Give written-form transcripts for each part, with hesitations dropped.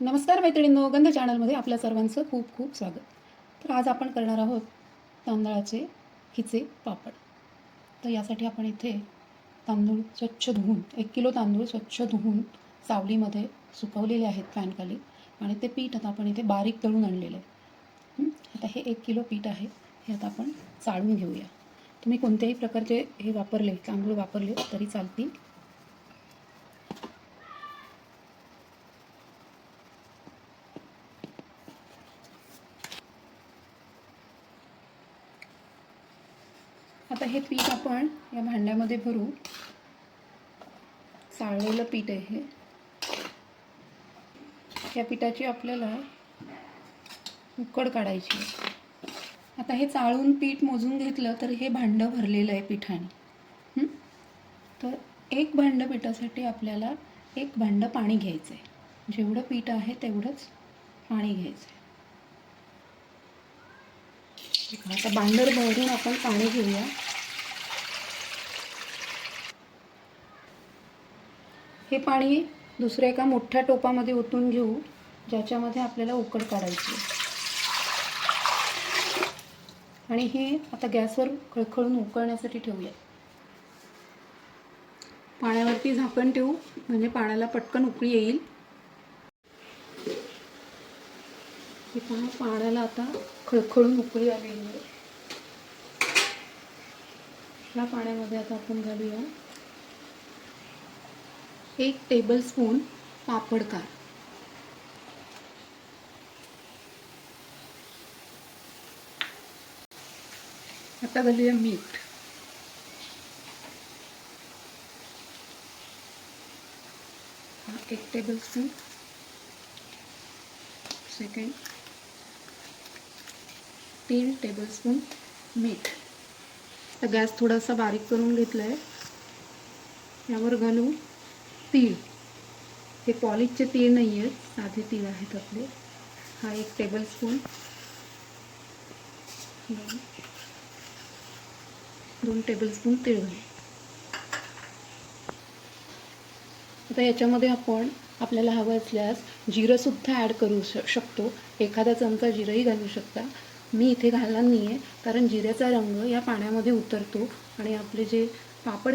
नमस्कार मैत्रिणींनो, गंध चॅनलमध्ये आपल्या सर्वांचं खूप खूप स्वागत. तर आज आपण करणार आहोत तांदळाचे खिचे पापड. तर यासाठी आपण इथे तांदूळ स्वच्छ धुवून 1 किलो तांदूळ स्वच्छ धुवून सावलीमध्ये सुकवलेले आहेत फॅनखाली, आणि ते पीठ आता आपण इथे बारीक दळून आणलेलं आहे. आता हे 1 किलो पीठ आहे, हे आता आपण चाळून घेऊया. तुम्ही कोणत्याही प्रकारचे हे वापरले तांदूळ वापरले तरी चालतील. आता हे पीठ आपण या भांड्यामध्ये भरू. चाळलेलं पीठ आहे हे. या पिठाची आपल्याला उकड काढायची आहे. आता हे चाळून पीठ मोजून घेतलं तर हे भांडं भरलेलं आहे पिठाने. तर एक भांडं पिठासाठी आपल्याला 1 भांडं पाणी घ्यायचं आहे. जेवढं पीठ आहे तेवढंच पाणी घ्यायचं आहे. आता भांडं भरून आपण पाणी घेऊया. हे पाणी दुसऱ्या एका मोठ्या टोपामध्ये ओतून घेऊ, ज्याच्यामध्ये आपल्याला उकड काढायची आहे. आणि हे आता गॅसवर खळखळून उकळण्यासाठी ठेवूया. पाण्यावरती झाकण ठेवू, म्हणजे पाण्याला पटकन उकळी येईल. हे पाण्याला आता खळखळून उकळी आलेली आहे. या पाण्यामध्ये आता आपण घालूया 1 टेबलस्पून पापडखार. आता घालूया मीठ. हा 1 टेबलस्पून. सेकंड 3 टेबलस्पून मीठ. तर गॅस थोडासा बारीक करून घेतला आहे. यावर घालू तीळ. हे पॉलिशचे तीळ नाही आहेत, साधे तीळ आहेत आपले. हा 1 टेबलस्पून. 2 टेबलस्पून तीळ घालू. आता याच्यामध्ये आपण आपल्याला हवं असल्यास जिरंसुद्धा ॲड करू शकतो. एखादा चमचा जिरंही घालू शकता. मी इथे घालणार नाही आहे, कारण जिऱ्याचा रंग या पाण्यामध्ये उतरतो आणि आपले जे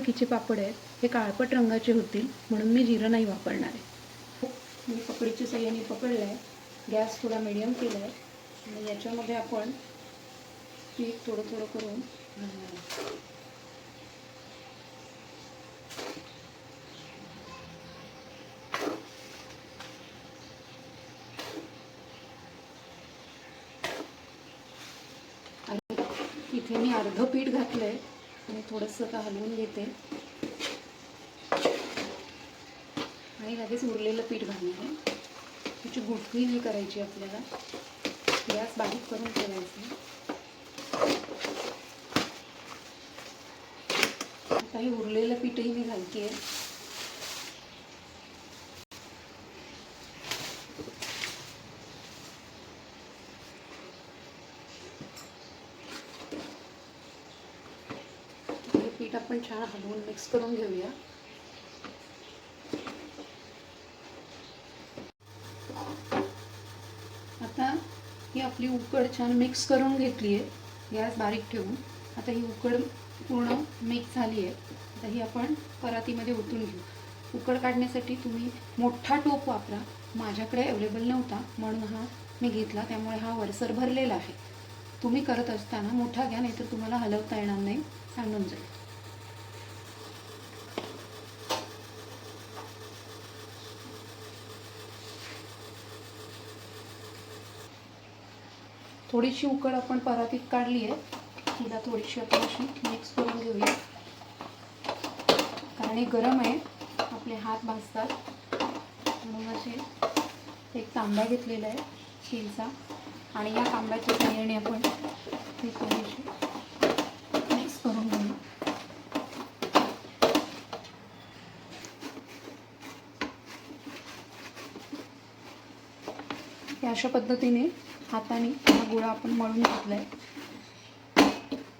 खिचे पापड आहेत हे काळपट रंगाचे होतील, म्हणून मी जिरं नाही वापरणार आहे. मी पकडीच्या साह्याने पकडलं आहे. गॅस थोडा मिडियम केला आहे आणि याच्यामध्ये आपण पीठ थोडं थोडं करून घालणार आहे. इथे मी अर्ध पीठ घातलं आहे आणि थोडंसं आता हलवून घेते आणि लगेच उरलेलं पीठ घालणार आहे. त्याची गुठळी नाही करायची आपल्याला. गॅस बारीक करून ठेवायचं. आता हे उरलेलं पीठही मी घालते आहे. पीठ आपण छान हलवून मिक्स करून घेऊया. आता ही आपली उकड छान मिक्स करून घेतली आहे. गॅस बारीक ठेवून आता ही उकड पूर्ण मिक्स झाली आहे. आता ही आपण परातीमध्ये ओतून घेऊ. उकड काढण्यासाठी तुम्ही मोठा टोप वापरा. माझ्याकडे अवेलेबल नव्हता म्हणून हा मी घेतला, त्यामुळे हा वरसर भरलेला आहे. तुम्ही करत असताना मोठा घ्या, नाहीतर तुम्हाला हलवता येणार नाही, सांडून जाईल. थोडीशी उकड आपण परातीत काढली आहे. तिला थोडीशी आपण अशी मिक्स करून घेऊया, कारण हे गरम आहे, आपले हात भाजतात. म्हणून असे एक तांबा घेतलेला आहे स्टीलचा, आणि या तांब्याच्या साहाय्याने आपण हे थोडीशी मिक्स करून घेऊ. अशा पद्धतीने हाताने हा गोळा आपण मळून घेतला आहे.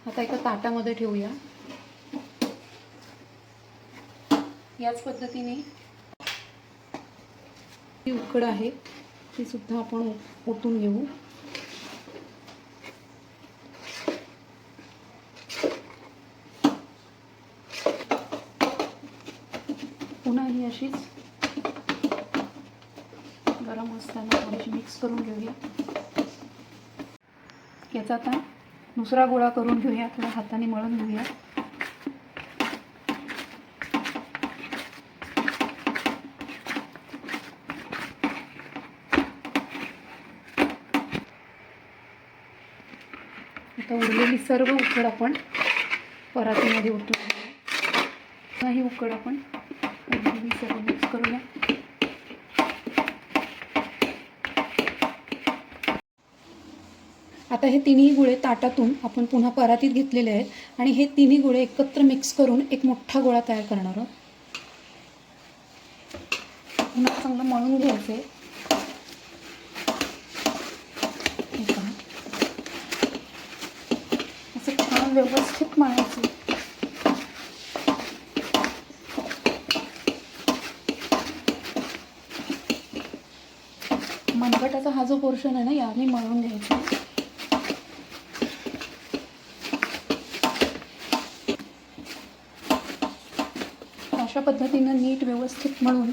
आता एका ताटामध्ये ठेवूया. याच पद्धतीने ही उकड आहे ती सुद्धा आपण ओतून घेऊ. पुन्हा ही अशीच गरम असताना थोडीशी मिक्स करून घेऊया. याचा आता दुसरा गोळा करून घेऊया. थोडा हाताने मळून घेऊया. आता उरलेली सर्व उकड आपण परातीमध्ये ओतून घेऊया. ही उकड आपण उरलेली सर्व मिक्स करूया. आता हे तिन्ही गोळे ताटातून आपण पुन्हा परातीत घेतलेले आहेत आणि हे तिन्ही गोळे एकत्र मिक्स करून एक मोठा गोळा तयार करणार आहोत. पुन्हा चांगलं मळून घ्यायचं आहे. असं छान व्यवस्थित मळायचं. मनगटाचा हा जो पोर्शन आहे ना, याने मळून घ्यायचा. अशा पद्धतीनं नीट व्यवस्थित मळून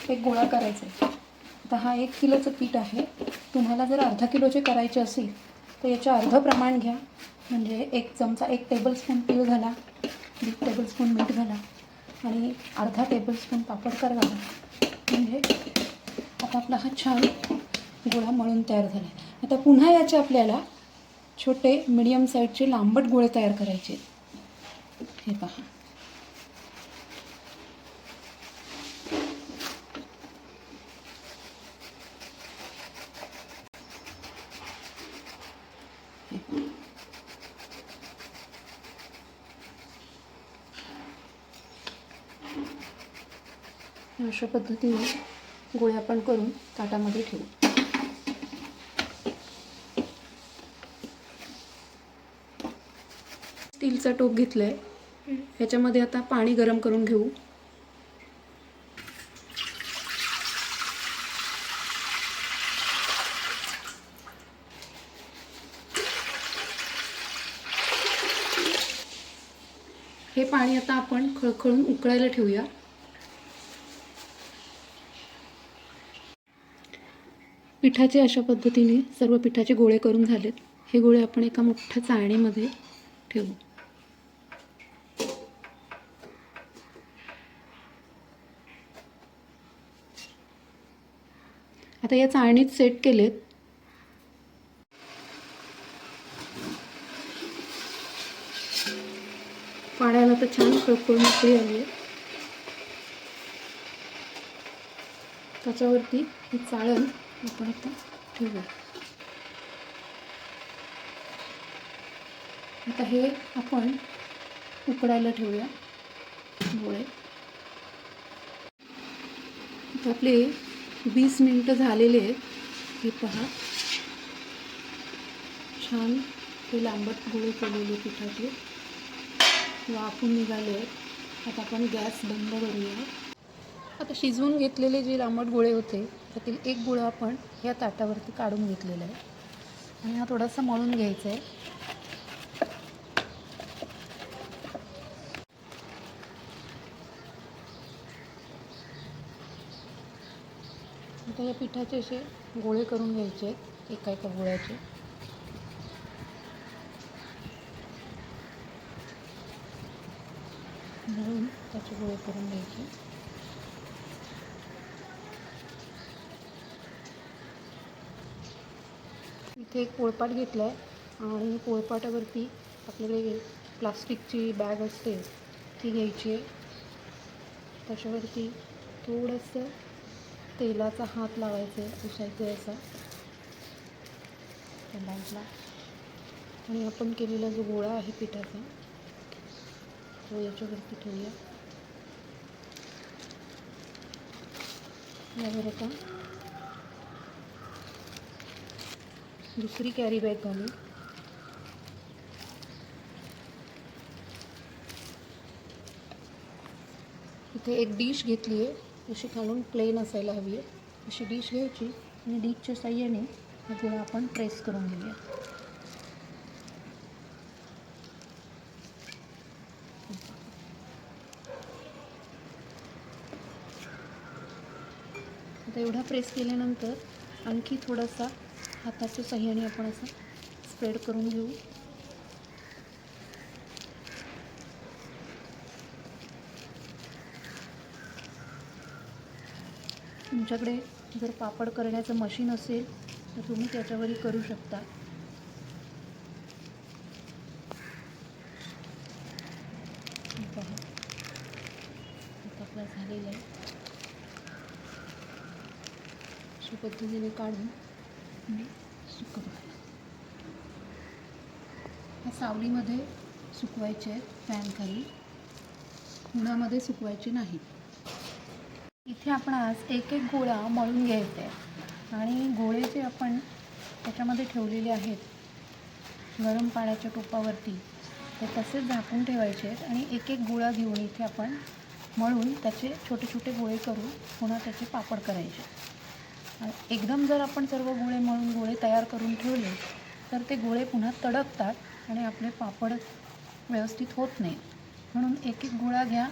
एक गोळा करायचा आहे. आता हा 1 किलोचं पीठ आहे. तुम्हाला जर अर्धा किलोचे करायचे असेल तर याचं अर्धं प्रमाण घ्या. म्हणजे 1 चमचा 1 टेबलस्पून तीळ घाला, 1 टेबलस्पून मीठ घाला आणि अर्धा टेबलस्पून पापडकार घाला. म्हणजे आता आपला हा छान गोळा मळून तयार झाला आहे. आता पुन्हा याचे आपल्याला छोटे मीडियम साईजचे लांबट गोळे तयार करायचे. हे पहा. अशा पद्धतीने गोळे आपण करून ताटामध्ये ठेवू. स्टीलचा टोप घेतलाय. ह्याच्यामध्ये आता पाणी गरम करून घेऊ. हे पाणी आता आपण खळखळून उकळायला ठेवूया. पिठाचे अशा पद्धतीने सर्व पिठाचे गोळे करून झालेत. हे गोळे आपण एका मोठ्या चाळणीमध्ये ठेवू. आता या चाळणीत सेट केलेत. पाण्याला तर छान खळखळून उकळी आली आहे. त्याच्यावरती ही चाळण आपण आता ठेवूया. आता हे आपण उकडायला ठेवूया गोळे. आता आपले 20 मिनिटं झालेले आहेत. हे पहा, छान हे लांबट गोळे केलेले पिठाचे वाफून निघाले आहेत. आता आपण गॅस बंद करूया. आता शिजवून घेतलेले जे लांबट गोळे होते त्यातील एक गोळा आपण या ताटावरती काढून घेतलेला आहे आणि हा थोडासा मळून घ्यायचा आहे. आता या पिठाचे असे गोळे करून घ्यायचे आहेत, एका एका गोळ्याचे. मळून त्याचे गोळे करून घ्यायचे. इथे एक पोळपाट घेतला आहे आणि पोळपाटावरती आपल्याकडे प्लास्टिकची बॅग असते ती घ्यायची आहे. त्याच्यावरती थोडंसं तेलाचा हात लावायचा आहे, पुसायचं आहे असा त्या बॅगला. आणि आपण केलेला जो गोळा आहे पिठाचा तो याच्यावरती ठेवूया. यावर आता दुसरी कॅरी बॅग घालू. इथे एक डिश घेतली आहे, अशी खालून प्लेन असायला हवी आहे. अशी डिश घ्यायची आणि डिशच्या साह्याने हा गोळा आपण प्रेस करून घेऊया. आता एवढा प्रेस केल्यानंतर आणखी थोडासा हाताच्या साह्याने आपण असं स्प्रेड करून घेऊ. तुमच्याकडे जर पापड करण्याचं मशीन असेल तर तुम्ही त्याच्यावरही करू शकता. आता आपला झालेला आहे. अशा पद्धतीने काढून मी सुकवतो. ह्या सावलीमध्ये सुकवायचे आहेत, फॅनखाली, उन्हामध्ये सुकवायचे नाही. इथे आपण आज एक एक गोळा मळून घ्यायचा आहे आणि गोळे जे आपण त्याच्यामध्ये ठेवलेले आहेत गरम पाण्याच्या टोपावरती ते तसेच झाकून ठेवायचे आहेत आणि एक एक गोळा घेऊन इथे आपण मळून त्याचे छोटे छोटे गोळे करून पुन्हा त्याचे पापड करायचे. एकदम जर आपण सर्व गोळे मळून गोळे तयार करून ठेवले तर ते गोळे पुन्हा तडकतात आणि आपले पापड व्यवस्थित होत नाही. म्हणून एक एक गोळा घ्या,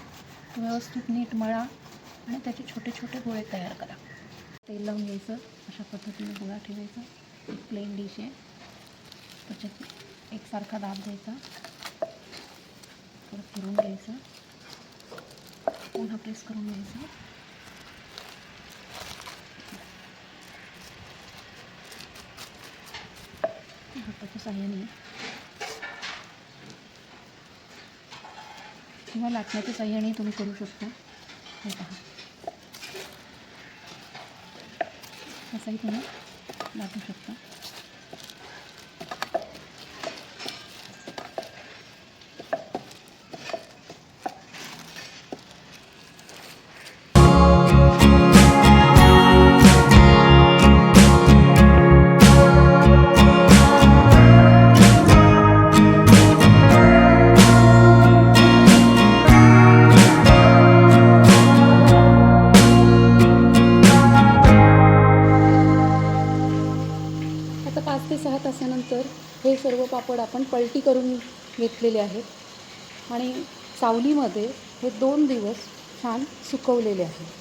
व्यवस्थित नीट मळा आणि त्याचे छोटे छोटे गोळे तयार करा. तेल लावून घ्यायचं, अशा पद्धतीने गोळा ठेवायचा. एक प्लेन डिश आहे, त्याच्यात एकसारखा दाब द्यायचा, परत फिरून घ्यायचं, पुन्हा प्रेस करून घ्यायचं. हाताच्या साह्याने किंवा लाटण्याच्या साह्याने तुम्ही करू शकता. हे पहा, असंही तुम्ही लाटू शकता. आता 5 ते 6 तासानंतर हे सर्व पापड आपण पलटी करून घेतलेले आहेत आणि सावलीमध्ये हे 2 दिवस छान सुकवलेले आहेत.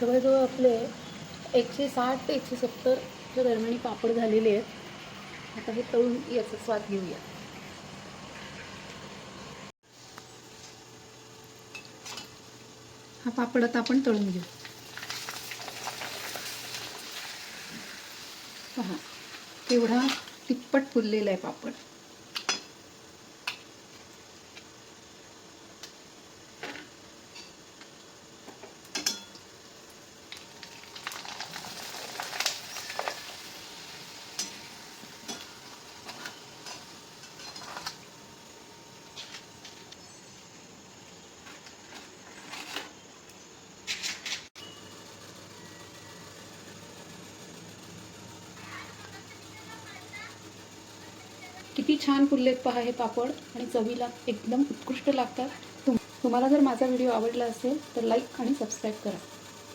जवळजवळ आपले 160 ते 170च्या दरम्यान पापड झालेले आहेत. आता हे तळून याचा स्वाद घेऊया. हा पापड आता आपण तळून घेऊ. पहा, केवढा तिप्पट फुललेला आहे पापड. किती छान फुललेत पहा हे पापड आणि चवीला एकदम उत्कृष्ट लागतात. तुम्हाला जर माझा व्हिडिओ आवडला असेल तर लाईक आणि सबस्क्राईब करा.